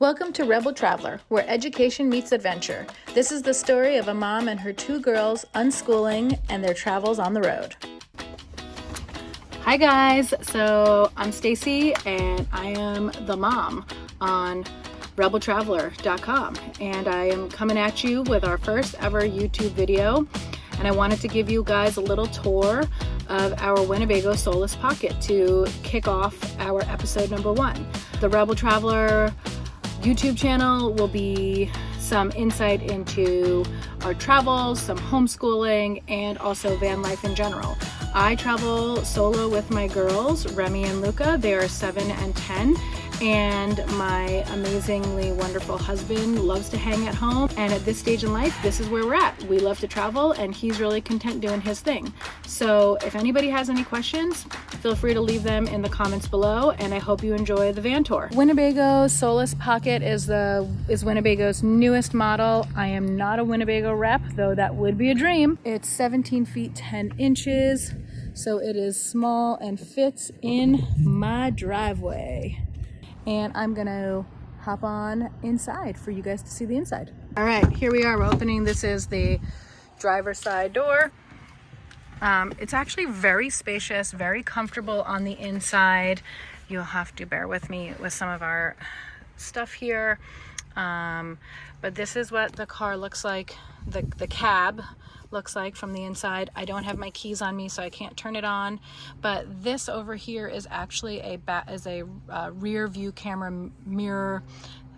Welcome to Rebel Traveler, where education meets adventure. This is the story of a mom and her two girls unschooling and their travels on the road. Hi guys, so I'm Stacy and I am the mom on rebeltraveler.com, and I am coming at you with our first ever YouTube video, and I wanted to give you guys a little tour of our Winnebago Solis Pocket to kick off our episode number 1. The Rebel Traveler YouTube channel will be some insight into our travels, some homeschooling, and also van life in general. I travel solo with my girls, Remy and Luca. They are 7 and 10, and my amazingly wonderful husband loves to hang at home. And at this stage in life, this is where we're at. We love to travel, and he's really content doing his thing. So if anybody has any questions, feel free to leave them in the comments below, and I hope you enjoy the van tour. Winnebago Solis Pocket is Winnebago's newest model. I am not a Winnebago rep, though that would be a dream. It's 17 feet 10 inches, so it is small and fits in my driveway. And I'm gonna hop on inside for you guys to see the inside. All right, here we are. We're opening. This is the driver's side door. It's actually very spacious, very comfortable on the inside. You'll have to bear with me with some of our stuff here. But this is what the car looks like, the cab looks like from the inside. I don't have my keys on me, so I can't turn it on. But this over here is actually a rear view camera mirror.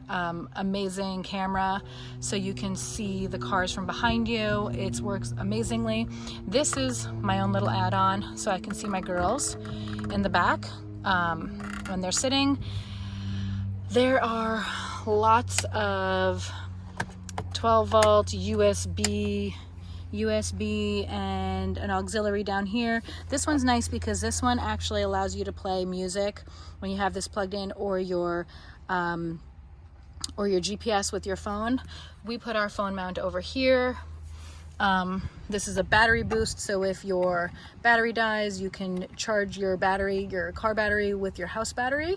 Amazing camera, so you can see the cars from behind you. It works amazingly. This is my own little add-on, so I can see my girls in the back when they're sitting. There are lots of 12 volt USB and an auxiliary down here. This one's nice because this one actually allows you to play music when you have this plugged in, or your GPS with your phone. We put our phone mount over here. This is a battery boost, so if your battery dies, you can charge your car battery with your house battery.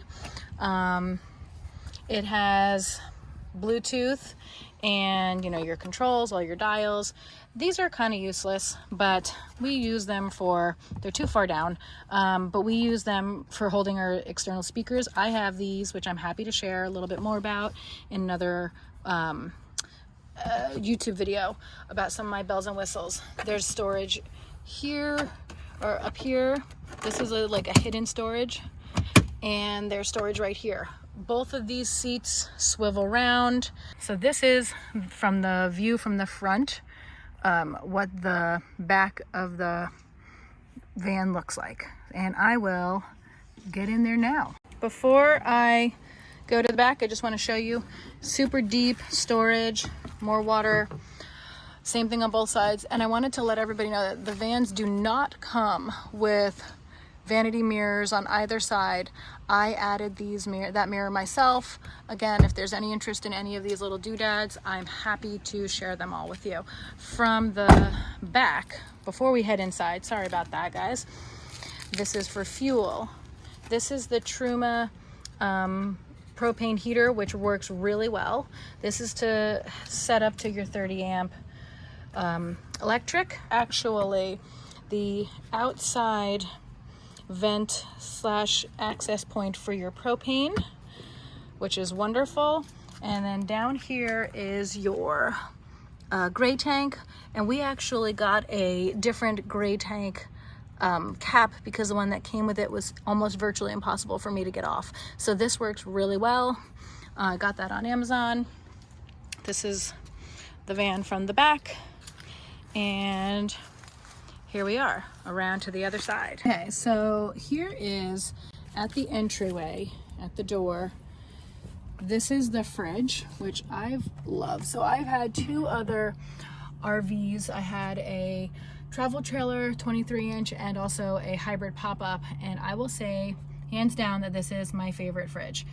It has Bluetooth and your controls, all your dials. These are kind of useless, but we use them they're too far down, but we use them for holding our external speakers. I have these, which I'm happy to share a little bit more about in another YouTube video about some of my bells and whistles. There's storage here or up here. This is like a hidden storage, and there's storage right here. Both of these seats swivel round. So this is from the view from the front, what the back of the van looks like. And I will get in there now. Before I go to the back, I just want to show you super deep storage, more water, same thing on both sides. And I wanted to let everybody know that the vans do not come with vanity mirrors on either side. I added that mirror myself. Again, if there's any interest in any of these little doodads, I'm happy to share them all with you. From the back, before we head inside, sorry about that guys, this is for fuel. This is the Truma propane heater, which works really well. This is to set up to your 30 amp electric. Actually, the outside vent / access point for your propane, which is wonderful. And then down here is your gray tank, and we actually got a different gray tank cap because the one that came with it was almost virtually impossible for me to get off. So this works really well. I got that on Amazon. This is the van from the back, and here we are around to the other side. Okay, so here is at the entryway, at the door, this is the fridge, which I've loved. So I've had 2 other RVs. I had a travel trailer 23-inch and also a hybrid pop-up, and I will say hands down that this is my favorite fridge.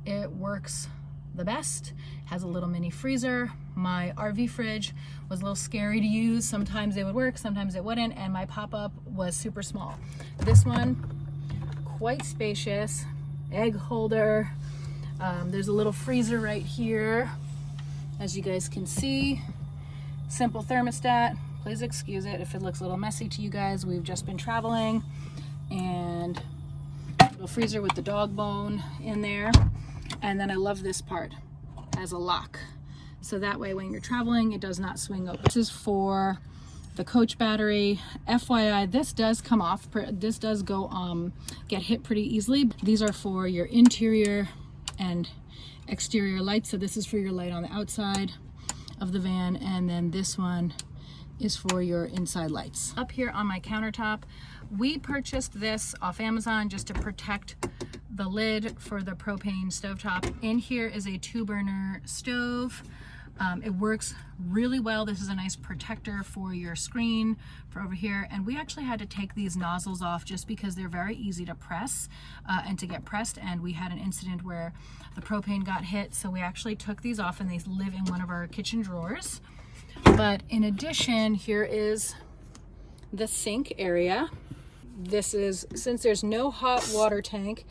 It works the best. Has a little mini freezer. My RV fridge was a little scary to use. Sometimes it would work, sometimes it wouldn't, and my pop-up was super small. This one, quite spacious, egg holder, There's a little freezer right here, as you guys can see. Simple thermostat. Please excuse it if it looks a little messy to you guys. We've just been traveling, and a little freezer with the dog bone in there. And then I love this part as a lock, so that way when you're traveling it does not swing open. This is for the coach battery. FYI, this does come off. This does go get hit pretty easily. These are for your interior and exterior lights. So this is for your light on the outside of the van, and then this one is for your inside lights. Up here on my countertop, we purchased this off Amazon just to protect the lid for the propane stovetop. In here is a 2-burner stove. It works really well. This is a nice protector for your screen for over here. And we actually had to take these nozzles off just because they're very easy to press and to get pressed. And we had an incident where the propane got hit. So we actually took these off, and they live in one of our kitchen drawers. But in addition, here is the sink area. This is, since there's no hot water tank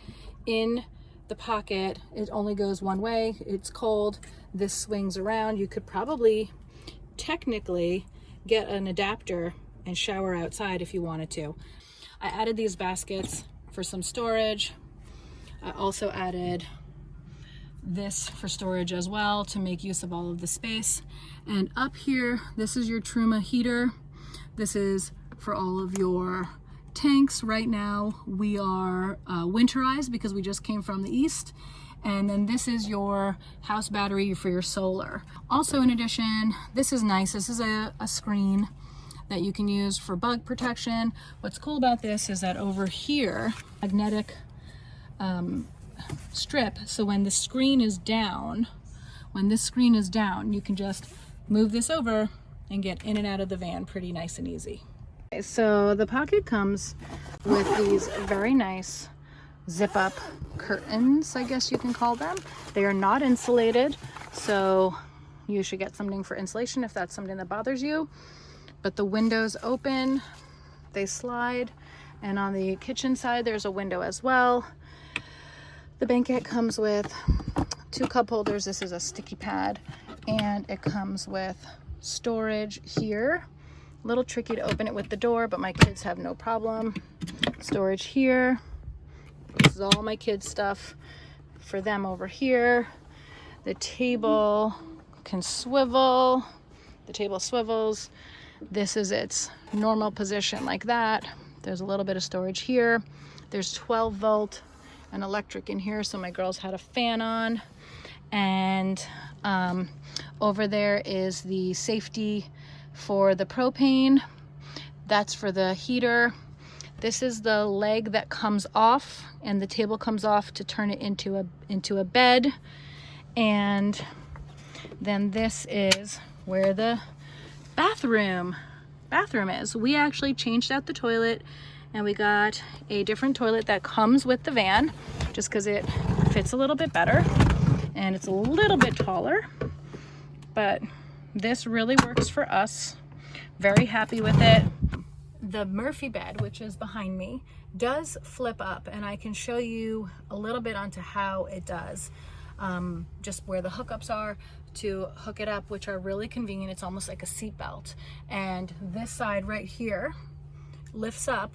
in the pocket, it only goes one way. It's cold. This swings around. You could probably technically get an adapter and shower outside if you wanted to. I added these baskets for some storage. I also added this for storage as well to make use of all of the space. And up here, this is your Truma heater. This is for all of your tanks. Right now we are winterized because we just came from the east. And then this is your house battery for your solar. Also, in addition, this is nice. This is a screen that you can use for bug protection. What's cool about this is that over here, magnetic strip. So when the screen is down, you can just move this over and get in and out of the van pretty nice and easy. So the pocket comes with these very nice zip up curtains, I guess you can call them. They are not insulated, so you should get something for insulation if that's something that bothers you. But the windows open, they slide, and on the kitchen side there's a window as well. The banquette comes with 2 cup holders. This is a sticky pad, and it comes with storage here. A little tricky to open it with the door, but my kids have no problem. Storage here. This is all my kids' stuff for them over here. The table can swivel. The table swivels. This is its normal position like that. There's a little bit of storage here. There's 12-volt and electric in here, so my girls had a fan on. And over there is the safety for the propane. That's for the heater. This is the leg that comes off, and the table comes off to turn it into a bed. And then this is where the bathroom is. We actually changed out the toilet, and we got a different toilet that comes with the van just because it fits a little bit better and it's a little bit taller. But this really works for us. Very happy with it. The Murphy bed, which is behind me, does flip up, and I can show you a little bit onto how it does. Just where the hookups are to hook it up, which are really convenient. It's almost like a seat belt. And this side right here lifts up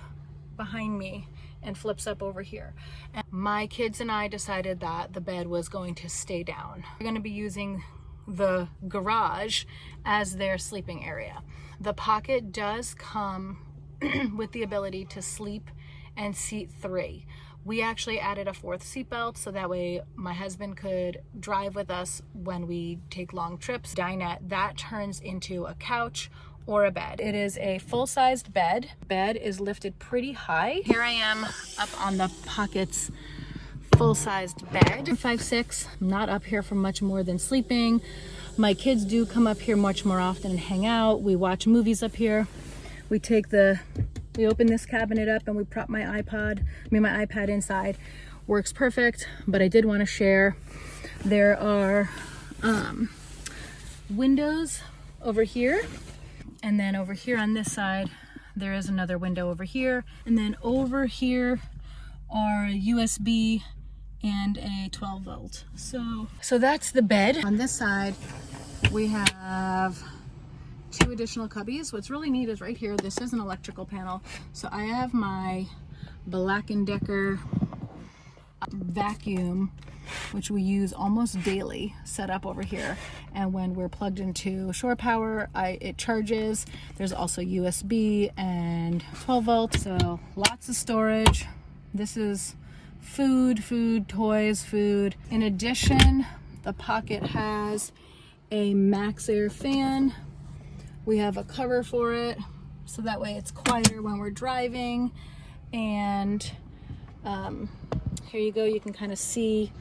behind me and flips up over here. And my kids and I decided that the bed was going to stay down. We're going to be using the garage as their sleeping area. The pocket does come with the ability to sleep and seat 3. We actually added a 4th seatbelt so that way my husband could drive with us when we take long trips. Dinette, that turns into a couch or a bed. It is a full-sized bed. Bed is lifted pretty high. Here I am up on the pocket's full-sized bed. I'm 5'6", I'm not up here for much more than sleeping. My kids do come up here much more often and hang out. We watch movies up here. We open this cabinet up and we prop my iPad inside. Works perfect, but I did want to share. There are windows over here, and then over here on this side, there is another window over here. And then over here are USB and a 12 volt. So that's the bed. On this side, we have 2 additional cubbies. What's really neat is right here, this is an electrical panel. So I have my Black & Decker vacuum, which we use almost daily, set up over here. And when we're plugged into shore power, it charges. There's also USB and 12 volts, so lots of storage. This is food, toys, food. In addition, the pocket has a Max Air fan. We have a cover for it, so that way it's quieter when we're driving. And here you go, you can kind of see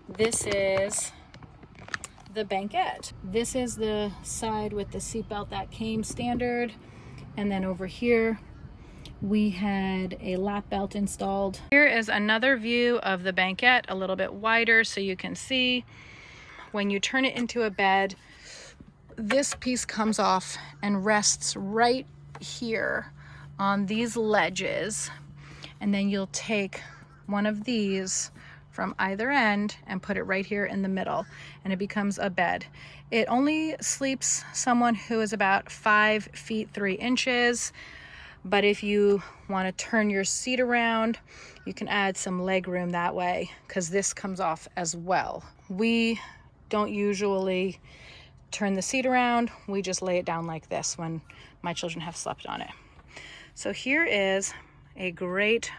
this is the banquette. This is the side with the seatbelt that came standard. And then over here, we had a lap belt installed. Here is another view of the banquette, a little bit wider so you can see. When you turn it into a bed, this piece comes off and rests right here on these ledges. And then you'll take one of these from either end and put it right here in the middle, and it becomes a bed. It only sleeps someone who is about 5 feet 3 inches, but if you want to turn your seat around, you can add some leg room that way, because this comes off as well. We don't usually turn the seat around, we just lay it down like this when my children have slept on it. So here is a great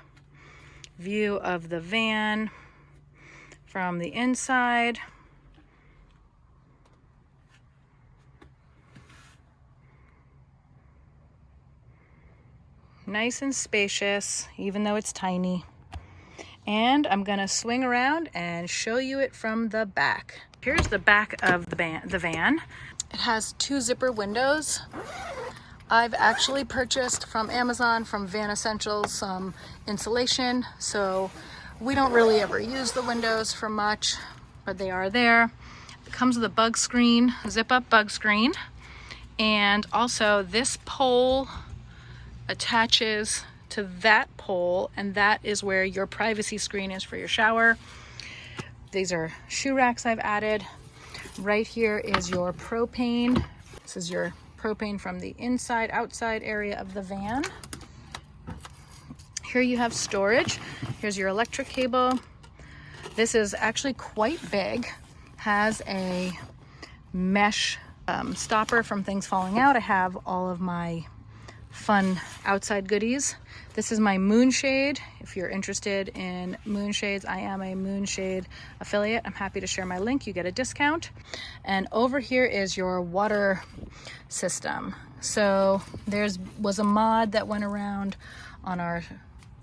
view of the van from the inside. Nice and spacious, even though it's tiny. And I'm gonna swing around and show you it from the back. Here's the back of the van. It has 2 zipper windows. I've actually purchased from Amazon, from Van Essentials, some insulation, so we don't really ever use the windows for much, but they are there. It comes with a bug screen, zip up bug screen, and also this pole attaches to that pole, and that is where your privacy screen is for your shower. These are shoe racks I've added. Right here is your propane. This is your propane from the inside, outside area of the van. Here you have storage. Here's your electric cable. This is actually quite big. Has a mesh stopper from things falling out. I have all of my fun outside goodies. This is my moonshade. If you're interested in moonshades, I am a moonshade affiliate. I'm happy to share my link. You get a discount. And over here is your water system. So was a mod that went around on our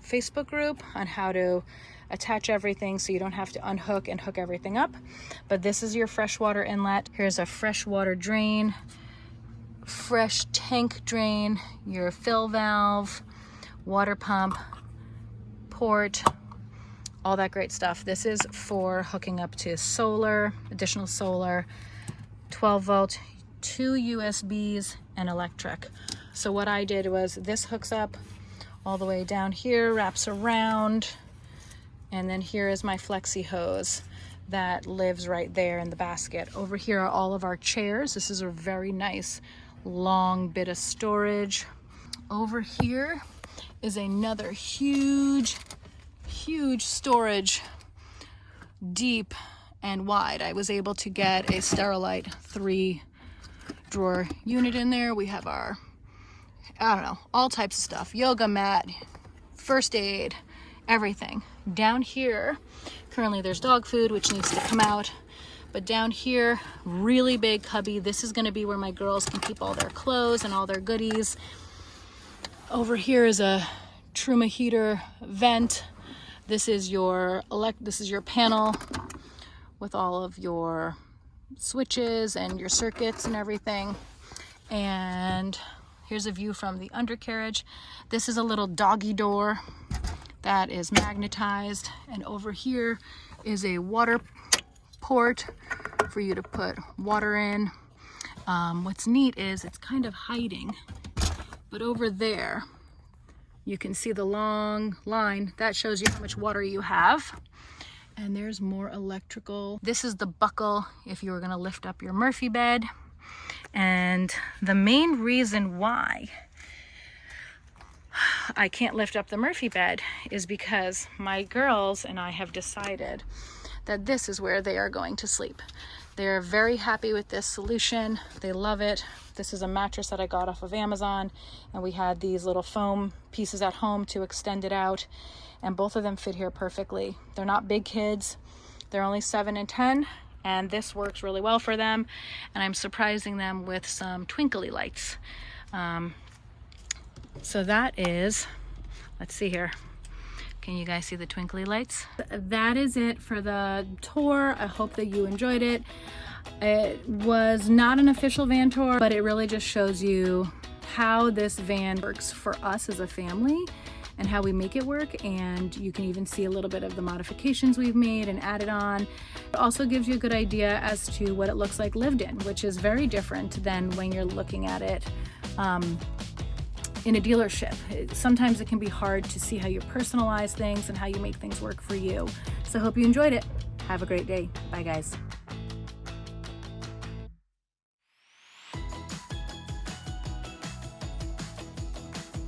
Facebook group on how to attach everything so you don't have to unhook and hook everything up. But this is your freshwater inlet. Here's a freshwater drain, fresh tank drain, your fill valve, water pump, port, all that great stuff. This is for hooking up to solar, additional solar, 12 volt, 2 USBs, and electric. So what I did was this hooks up all the way down here, wraps around, and then here is my flexi hose that lives right there in the basket. Over here are all of our chairs. This is a very nice long bit of storage. Over here is another huge storage, deep and wide. I was able to get a Sterilite 3-drawer unit in there. We have our, I don't know, all types of stuff, yoga mat, first aid, everything. Down here, currently there's dog food, which needs to come out. But down here, really big cubby. This is gonna be where my girls can keep all their clothes and all their goodies. Over here is a Truma heater vent. This is your panel with all of your switches and your circuits and everything. And here's a view from the undercarriage. This is a little doggy door that is magnetized. And over here is a water port for you to put water in. What's neat is it's kind of hiding, but over there you can see the long line that shows you how much water you have. And there's more electrical. This is the buckle if you were gonna lift up your Murphy bed. And the main reason why I can't lift up the Murphy bed is because my girls and I have decided that this is where they are going to sleep. They're very happy with this solution. They love it. This is a mattress that I got off of Amazon, and we had these little foam pieces at home to extend it out, and both of them fit here perfectly. They're not big kids. They're only 7 and 10, and this works really well for them, and I'm surprising them with some twinkly lights. So that is, let's see here. Can you guys see the twinkly lights? That is it for the tour. I hope that you enjoyed it. It was not an official van tour, but it really just shows you how this van works for us as a family and how we make it work. And you can even see a little bit of the modifications we've made and added on. It also gives you a good idea as to what it looks like lived in, which is very different than when you're looking at it in a dealership. Sometimes it can be hard to see how you personalize things and how you make things work for you. So I hope you enjoyed it. Have a great day. Bye guys.